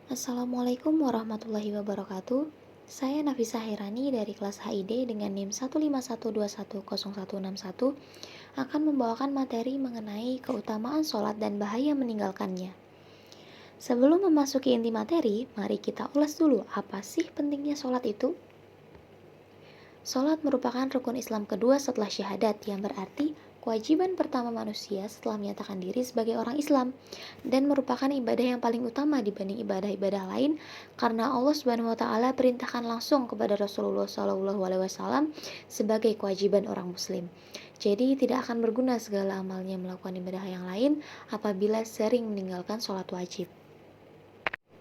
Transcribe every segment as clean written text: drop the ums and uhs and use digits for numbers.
Assalamualaikum warahmatullahi wabarakatuh. Saya Nafisa Hirani dari kelas HID dengan NIM 151210161 akan membawakan materi mengenai keutamaan sholat dan bahaya meninggalkannya. Sebelum memasuki inti materi, mari kita ulas dulu apa sih pentingnya sholat itu. Sholat merupakan rukun Islam kedua setelah syahadat, yang berarti kewajiban pertama manusia setelah menyatakan diri sebagai orang Islam, dan merupakan ibadah yang paling utama dibanding ibadah-ibadah lain karena Allah Subhanahu wa taala perintahkan langsung kepada Rasulullah SAW sebagai kewajiban orang muslim. Jadi tidak akan berguna segala amalnya melakukan ibadah yang lain apabila sering meninggalkan sholat wajib.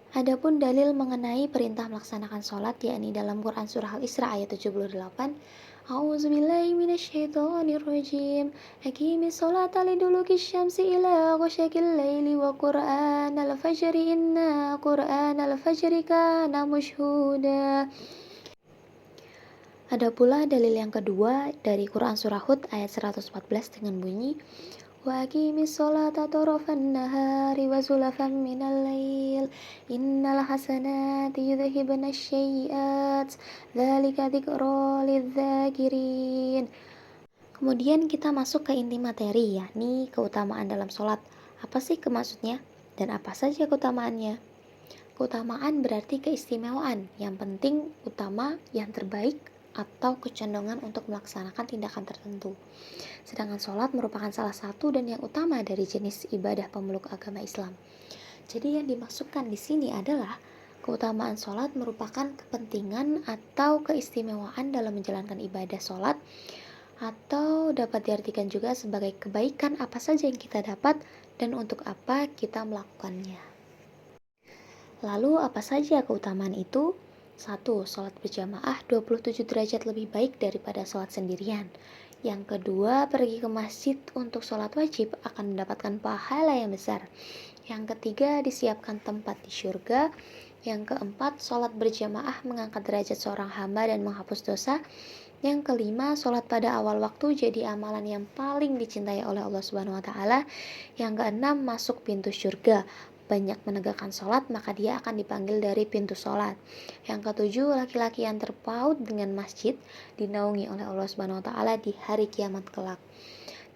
Adapun dalil mengenai perintah melaksanakan sholat yakni dalam Quran Surah Al-Isra ayat 78, A'udzubillahi minasyaitonirrajim. Aqimis sholata liduluki syamsi ila ghasyakil laili wa Qur'anal fajri inna Qur'anal fajri kana masyhuda. Ada pula dalil yang kedua dari Quran Surah Hud ayat 114 dengan bunyi, Wa aqimis sholata tarafan nahari wa zulafan minal lail innal hasanati yudhhibna syai'at dzalika dzikra lidzakirin. Kemudian kita masuk ke inti materi, yakni keutamaan dalam sholat. Apa sih maksudnya dan apa saja keutamaannya? Keutamaan berarti keistimewaan, yang penting, utama, yang terbaik, atau kecenderungan untuk melaksanakan tindakan tertentu. Sedangkan sholat merupakan salah satu dan yang utama dari jenis ibadah pemeluk agama Islam. Jadi yang dimaksudkan di sini adalah keutamaan sholat merupakan kepentingan atau keistimewaan dalam menjalankan ibadah sholat, atau dapat diartikan juga sebagai kebaikan apa saja yang kita dapat dan untuk apa kita melakukannya. Lalu apa saja keutamaan itu? 1. Sholat berjamaah 27 derajat lebih baik daripada sholat sendirian. Yang kedua, pergi ke masjid untuk sholat wajib akan mendapatkan pahala yang besar. Yang ketiga, disiapkan tempat di syurga. Yang keempat, sholat berjamaah mengangkat derajat seorang hamba dan menghapus dosa. Yang kelima, sholat pada awal waktu jadi amalan yang paling dicintai oleh Allah Subhanahu wa taala. Yang keenam, masuk pintu syurga. Banyak menegakkan sholat, maka dia akan dipanggil dari pintu sholat. Yang ketujuh, laki-laki yang terpaut dengan masjid dinaungi oleh Allah Subhanahu wa taala di hari kiamat kelak.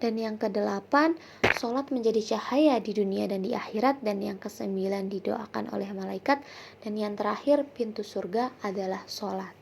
Dan yang kedelapan, sholat menjadi cahaya di dunia dan di akhirat. Dan yang kesembilan, didoakan oleh malaikat. Dan yang terakhir, pintu surga adalah sholat.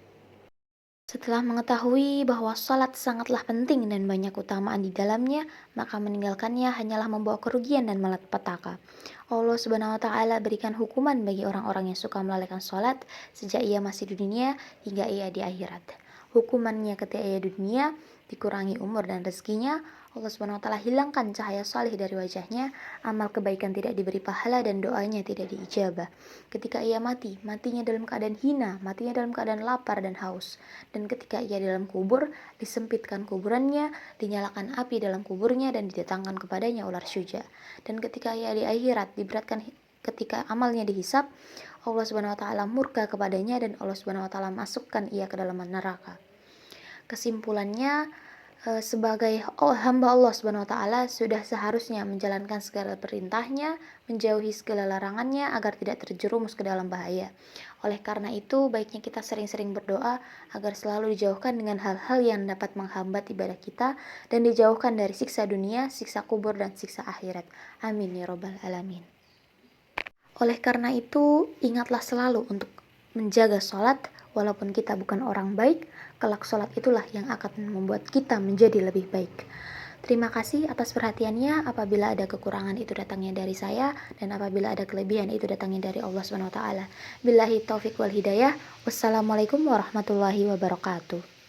Setelah mengetahui bahwa sholat sangatlah penting dan banyak keutamaan di dalamnya, maka meninggalkannya hanyalah membawa kerugian dan malapetaka. Allah Subhanahu wa taala berikan hukuman bagi orang-orang yang suka melalaikan sholat sejak ia masih di dunia hingga ia di akhirat. Hukumannya ketika ia di dunia, dikurangi umur dan rezekinya, Allah Subhanahu wa taala hilangkan cahaya saleh dari wajahnya, amal kebaikan tidak diberi pahala dan doanya tidak diijabah. Ketika ia mati, matinya dalam keadaan hina, matinya dalam keadaan lapar dan haus. Dan ketika ia di dalam kubur, disempitkan kuburannya, dinyalakan api dalam kuburnya dan didatangkan kepadanya ular syuja. Dan ketika ia di akhirat, diberatkan ketika amalnya dihisap, Allah Subhanahu wa taala murka kepadanya dan Allah Subhanahu wa taala masukkan ia ke dalam neraka. Kesimpulannya, sebagai hamba Allah Subhanahu wa taala sudah seharusnya menjalankan segala perintahnya, menjauhi segala larangannya agar tidak terjerumus ke dalam bahaya. Oleh karena itu, baiknya kita sering-sering berdoa agar selalu dijauhkan dengan hal-hal yang dapat menghambat ibadah kita dan dijauhkan dari siksa dunia, siksa kubur dan siksa akhirat. Amin ya rabbal alamin. Oleh karena itu, ingatlah selalu untuk menjaga sholat. Walaupun kita bukan orang baik, kelak sholat itulah yang akan membuat kita menjadi lebih baik. Terima kasih atas perhatiannya. Apabila ada kekurangan itu datangnya dari saya, dan apabila ada kelebihan itu datangnya dari Allah Subhanahu wa taala. Billahi taufiq wal hidayah. Wassalamualaikum warahmatullahi wabarakatuh.